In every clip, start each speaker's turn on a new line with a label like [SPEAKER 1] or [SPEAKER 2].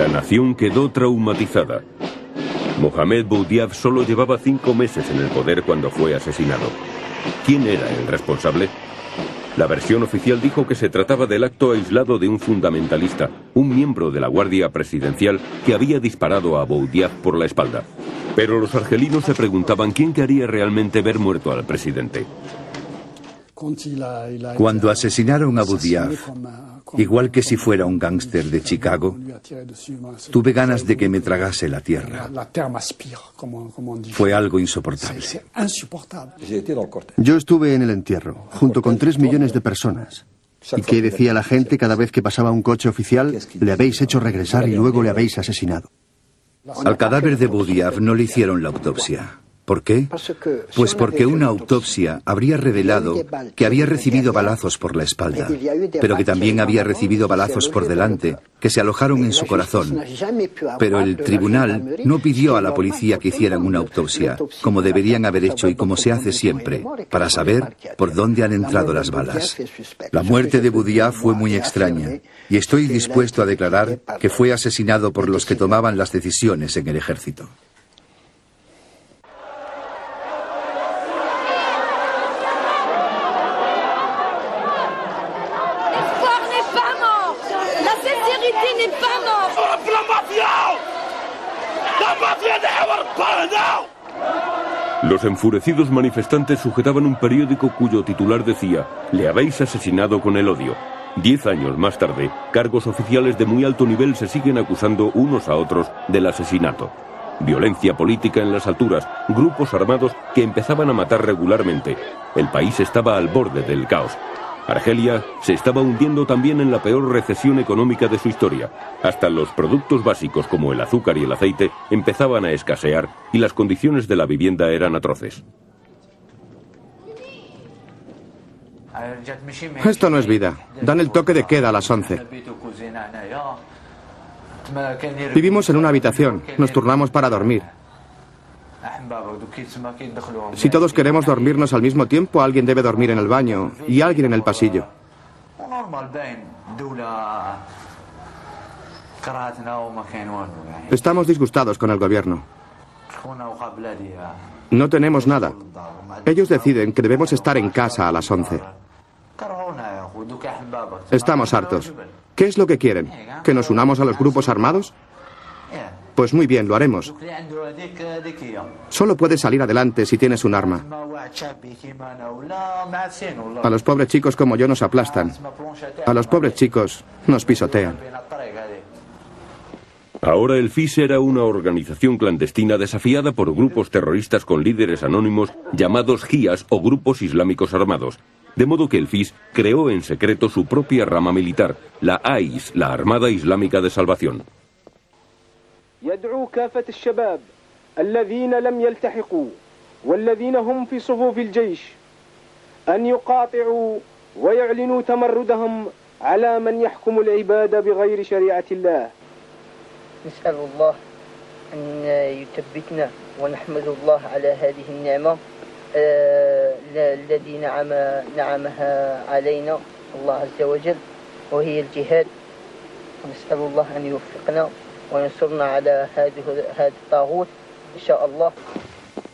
[SPEAKER 1] La nación quedó traumatizada. Mohamed Boudiaf solo llevaba 5 meses en el poder cuando fue asesinado. ¿Quién era el responsable? La versión oficial dijo que se trataba del acto aislado de un fundamentalista, un miembro de la Guardia Presidencial que había disparado a Boudiaf por la espalda. Pero los argelinos se preguntaban quién quería realmente ver muerto al presidente.
[SPEAKER 2] Cuando asesinaron a Boudiaf, igual que si fuera un gángster de Chicago, tuve ganas de que me tragase la tierra. Fue algo insoportable.
[SPEAKER 3] Yo estuve en el entierro, junto con 3 millones de personas. ¿Y qué decía la gente cada vez que pasaba un coche oficial? Le habéis hecho regresar y luego le habéis asesinado.
[SPEAKER 2] Al cadáver de Boudiaf no le hicieron la autopsia. ¿Por qué? Pues porque una autopsia habría revelado que había recibido balazos por la espalda, pero que también había recibido balazos por delante, que se alojaron en su corazón. Pero el tribunal no pidió a la policía que hicieran una autopsia, como deberían haber hecho y como se hace siempre, para saber por dónde han entrado las balas. La muerte de Boudiaf fue muy extraña, y estoy dispuesto a declarar que fue asesinado por los que tomaban las decisiones en el ejército.
[SPEAKER 1] Los enfurecidos manifestantes sujetaban un periódico cuyo titular decía: «Le habéis asesinado con el odio». 10 años más tarde, cargos oficiales de muy alto nivel se siguen acusando unos a otros del asesinato. Violencia política en las alturas, grupos armados que empezaban a matar regularmente. El país estaba al borde del caos. Argelia se estaba hundiendo también en la peor recesión económica de su historia. Hasta los productos básicos como el azúcar y el aceite empezaban a escasear y las condiciones de la vivienda eran atroces.
[SPEAKER 4] Esto no es vida. Dan el toque de queda a las 11. Vivimos en una habitación. Nos turnamos para dormir. Si todos queremos dormirnos al mismo tiempo, alguien debe dormir en el baño y alguien en el pasillo. Estamos disgustados con el gobierno. No tenemos nada. Ellos deciden que debemos estar en casa a las 11. Estamos hartos. ¿Qué es lo que quieren? ¿Que nos unamos a los grupos armados? Pues muy bien, lo haremos. Solo puedes salir adelante si tienes un arma. A los pobres chicos como yo nos aplastan. A los pobres chicos nos pisotean.
[SPEAKER 1] Ahora el FIS era una organización clandestina desafiada por grupos terroristas con líderes anónimos llamados JIAs o grupos islámicos armados. De modo que el FIS creó en secreto su propia rama militar, la AIS, la Armada Islámica de Salvación.
[SPEAKER 5] يدعو كافة الشباب الذين لم يلتحقوا والذين هم في صفوف الجيش أن يقاطعوا ويعلنوا تمردهم على من يحكم العباد بغير شريعة الله.
[SPEAKER 6] نسأل الله أن يثبتنا ونحمد الله على هذه النعمة الذي نعمها علينا الله عز وجل وهي الجهاد. نسأل الله أن يوفقنا.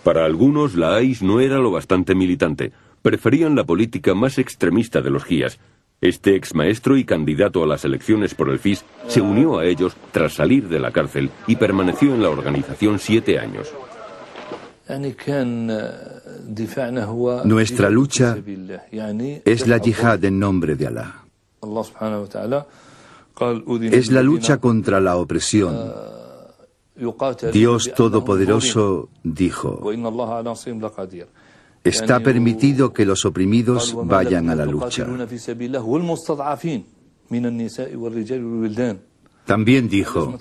[SPEAKER 1] Para algunos, la AIS no era lo bastante militante. Preferían la política más extremista de los JIAs. Este ex maestro y candidato a las elecciones por el FIS se unió a ellos tras salir de la cárcel y permaneció en la organización 7 años.
[SPEAKER 2] Nuestra lucha es la yihad en nombre de Alá. Es la lucha contra la opresión. Dios Todopoderoso dijo: está permitido que los oprimidos vayan a la lucha. También dijo: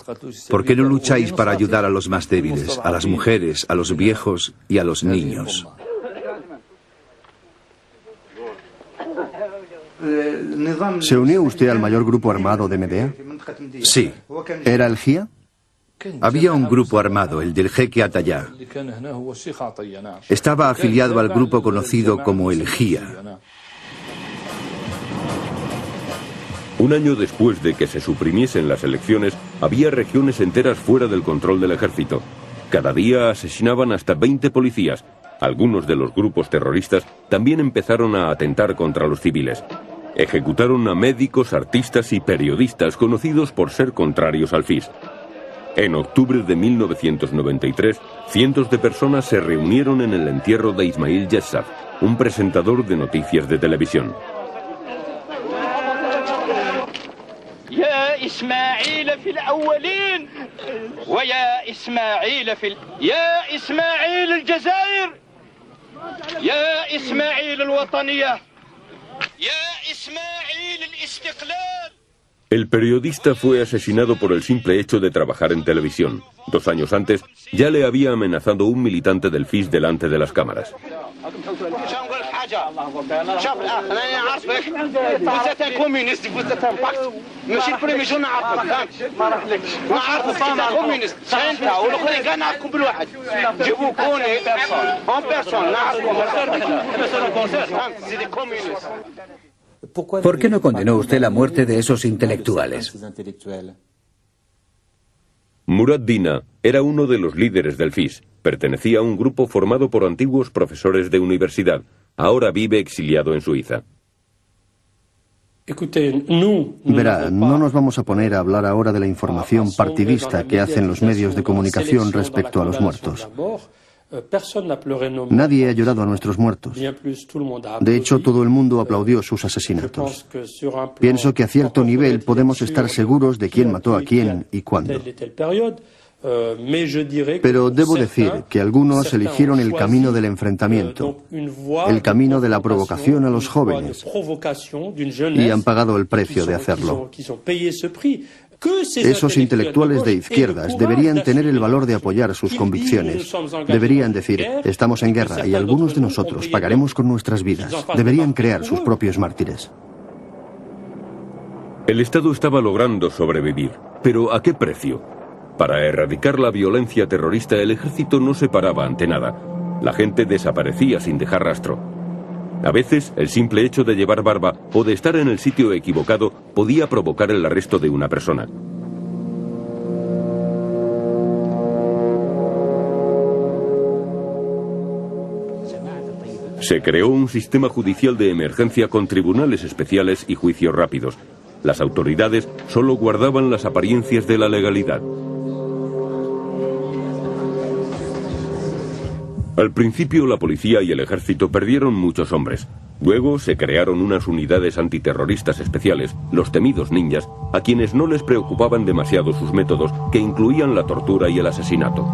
[SPEAKER 2] ¿por qué no lucháis para ayudar a los más débiles, a las mujeres, a los viejos y a los niños?
[SPEAKER 3] ¿Se unió usted al mayor grupo armado de Medea?
[SPEAKER 2] Sí.
[SPEAKER 3] ¿Era el JIA?
[SPEAKER 2] Había un grupo armado, el del jeque Atayá. Estaba afiliado al grupo conocido como el JIA.
[SPEAKER 1] Un año después de que se suprimiesen las elecciones, había regiones enteras fuera del control del ejército. Cada día asesinaban hasta 20 policías. Algunos de los grupos terroristas también empezaron a atentar contra los civiles. Ejecutaron a médicos, artistas y periodistas conocidos por ser contrarios al FIS. En octubre de 1993, cientos de personas se reunieron en el entierro de Ismail Yessaf, un presentador de noticias de televisión. El periodista fue asesinado por el simple hecho de trabajar en televisión. 2 años antes, ya le había amenazado un militante del FIS delante de las cámaras.
[SPEAKER 7] ¿Por qué no condenó usted la muerte de esos intelectuales?
[SPEAKER 1] Murad Dina era uno de los líderes del FIS. Pertenecía a un grupo formado por antiguos profesores de universidad. Ahora vive exiliado en Suiza.
[SPEAKER 3] Verá, no nos vamos a poner a hablar ahora de la información partidista que hacen los medios de comunicación respecto a los muertos. Nadie ha llorado a nuestros muertos. De hecho, todo el mundo aplaudió sus asesinatos. Pienso que a cierto nivel podemos estar seguros de quién mató a quién y cuándo. Pero debo decir que algunos eligieron el camino del enfrentamiento, el camino de la provocación a los jóvenes, y han pagado el precio de hacerlo. Esos intelectuales de izquierdas deberían tener el valor de apoyar sus convicciones. Deberían decir, estamos en guerra y algunos de nosotros pagaremos con nuestras vidas. Deberían crear sus propios mártires.
[SPEAKER 1] El Estado estaba logrando sobrevivir, pero ¿a qué precio? Para erradicar la violencia terrorista, el ejército no se paraba ante nada. La gente desaparecía sin dejar rastro. A veces, el simple hecho de llevar barba o de estar en el sitio equivocado podía provocar el arresto de una persona. Se creó un sistema judicial de emergencia con tribunales especiales y juicios rápidos. Las autoridades solo guardaban las apariencias de la legalidad. Al principio la policía y el ejército perdieron muchos hombres. Luego se crearon unas unidades antiterroristas especiales, los temidos ninjas, a quienes no les preocupaban demasiado sus métodos, que incluían la tortura y el asesinato.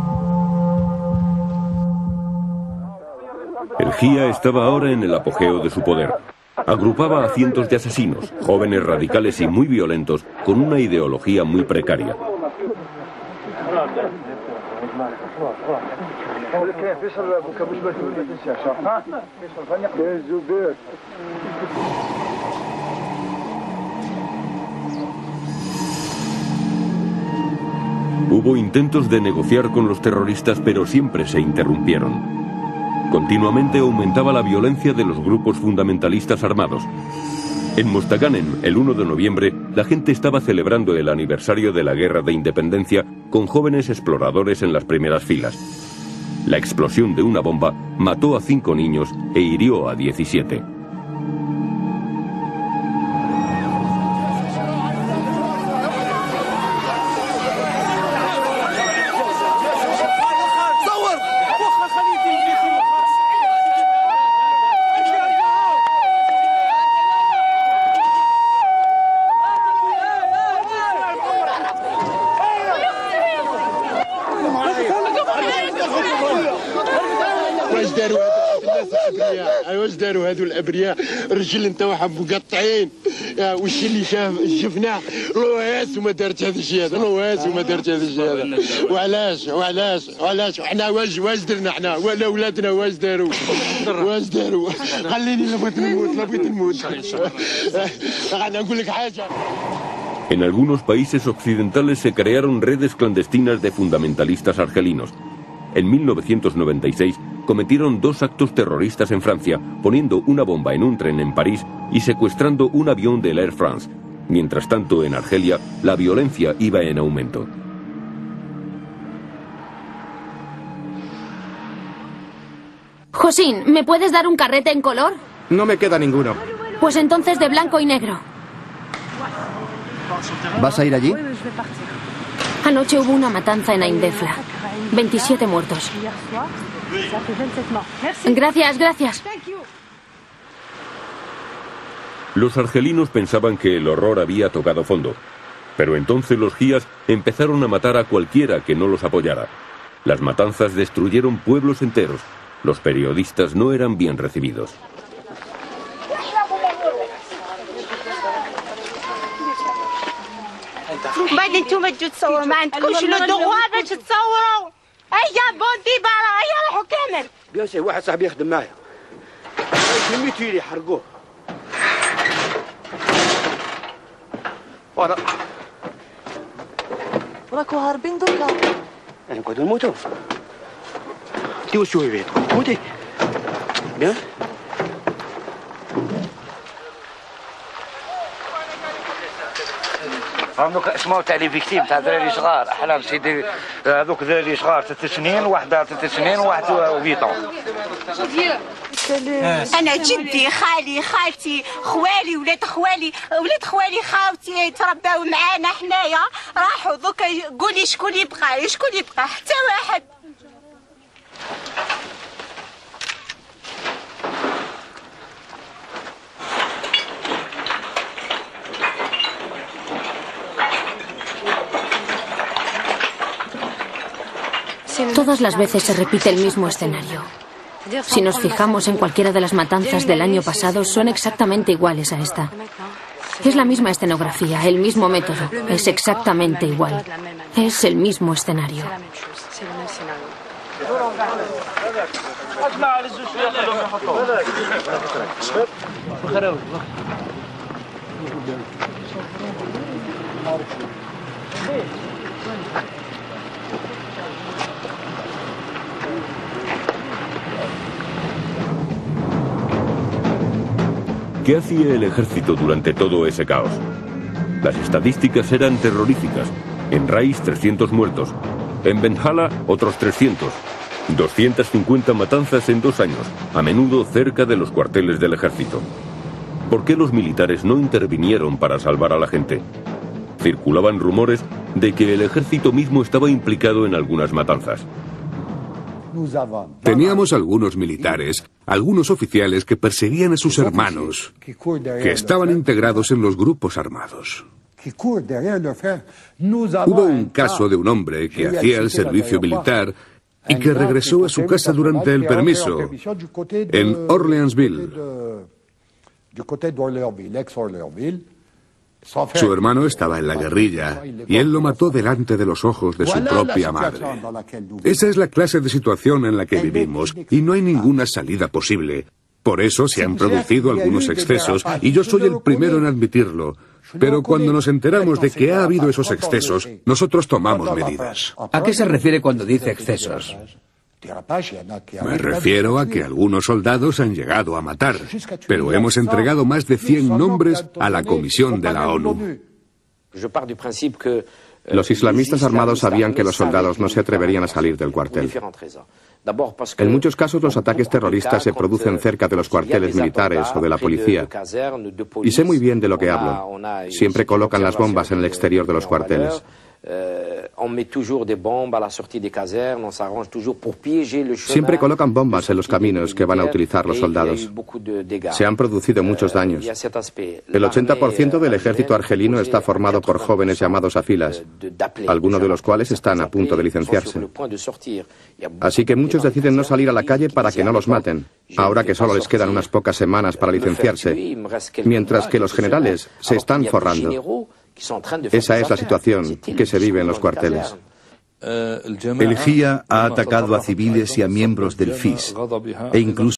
[SPEAKER 1] El GIA estaba ahora en el apogeo de su poder. Agrupaba a cientos de asesinos, jóvenes radicales y muy violentos, con una ideología muy precaria. Hubo intentos de negociar con los terroristas, pero siempre se interrumpieron. Continuamente aumentaba la violencia de los grupos fundamentalistas armados. En Mostaganem, el 1 de noviembre, la gente estaba celebrando el aniversario de la Guerra de Independencia con jóvenes exploradores en las primeras filas. La explosión de una bomba mató a 5 niños e hirió a 17.
[SPEAKER 8] الرجل نتاعهم مقطعين والشي اللي شفناه رواس وما دارت هذا الشيء هذا رواس وما دارت هذا الشيء هذا وعلاش وحنا واش درنا حنا ولا ولادنا واش داروا خليني لا بغيت نموت انا نقول لك حاجه.
[SPEAKER 1] En algunos países occidentales se crearon redes clandestinas de fundamentalistas argelinos. En 1996 cometieron 2 actos terroristas en Francia, poniendo una bomba en un tren en París y secuestrando un avión del Air France. Mientras tanto, en Argelia, la violencia iba en aumento.
[SPEAKER 9] Josín, ¿me puedes dar un carrete en color?
[SPEAKER 4] No me queda ninguno.
[SPEAKER 9] Pues entonces de blanco y negro.
[SPEAKER 3] ¿Vas a ir allí?
[SPEAKER 9] Anoche hubo una matanza en Ain Defla. 27 muertos. Gracias, gracias.
[SPEAKER 1] Los argelinos pensaban que el horror había tocado fondo. Pero entonces los GIAs empezaron a matar a cualquiera que no los apoyara. Las matanzas destruyeron pueblos enteros. Los periodistas no eran bien recibidos.
[SPEAKER 10] بعدين انتم تجوا تصوروا ما عندكمش لو دوغوا باش تصوروا هيا بوندي بارا هيا روحوا كامل
[SPEAKER 8] بيان سي واحد صاحبي يخدم معايا كلمتي لي حرقوه
[SPEAKER 10] راكو هاربين دركا
[SPEAKER 8] نقعدوا نموتوا انت واش تسوي بيه تموتي بيان
[SPEAKER 11] فهمتوك اسمعوا تاع لي فيكتيم تاع دراري صغار احلام سيدي هذوك دراري صغار 3 سنين وواحده 3 سنين وواحد 8
[SPEAKER 10] انا جدي خالي خالتي خوالي ولاد خوالي خاوتي ترباو معانا حنايا راحوا دوكا قولي شكون يبقى حتى واحد.
[SPEAKER 9] Todas las veces se repite el mismo escenario. Si nos fijamos en cualquiera de las matanzas del año pasado, son exactamente iguales a esta. Es la misma escenografía, el mismo método, es exactamente igual. Es el mismo escenario.
[SPEAKER 1] ¿Qué hacía el ejército durante todo ese caos? Las estadísticas eran terroríficas. En Rais, 300 muertos. En Benjala, otros 300. 250 matanzas en 2 años, a menudo cerca de los cuarteles del ejército. ¿Por qué los militares no intervinieron para salvar a la gente? Circulaban rumores de que el ejército mismo estaba implicado en algunas matanzas.
[SPEAKER 12] Teníamos algunos militares, algunos oficiales que perseguían a sus hermanos, que estaban integrados en los grupos armados. Hubo un caso de un hombre que hacía el servicio militar y que regresó a su casa durante el permiso, en Orleansville. Su hermano estaba en la guerrilla y él lo mató delante de los ojos de su propia madre. Esa es la clase de situación en la que vivimos y no hay ninguna salida posible. Por eso se han producido algunos excesos y yo soy el primero en admitirlo. Pero cuando nos enteramos de que ha habido esos excesos, nosotros tomamos medidas.
[SPEAKER 7] ¿A qué se refiere cuando dice excesos?
[SPEAKER 12] Me refiero a que algunos soldados han llegado a matar, pero hemos entregado más de 100 nombres a la Comisión de la ONU.
[SPEAKER 4] Los islamistas armados sabían que los soldados no se atreverían a salir del cuartel. En muchos casos los ataques terroristas se producen cerca de los cuarteles militares o de la policía. Y sé muy bien de lo que hablo. Siempre colocan las bombas en el exterior de los cuarteles. Siempre colocan bombas en los caminos que van a utilizar los soldados. Se han producido muchos daños. El 80% del ejército argelino está formado por jóvenes llamados a filas, algunos de los cuales están a punto de licenciarse. Así que muchos deciden no salir a la calle para que no los maten, ahora que solo les quedan unas pocas semanas para licenciarse, mientras que los generales se están forrando. Esa es la situación que se vive en los cuarteles.
[SPEAKER 2] El GIA ha atacado a civiles y a miembros del FIS, e incluso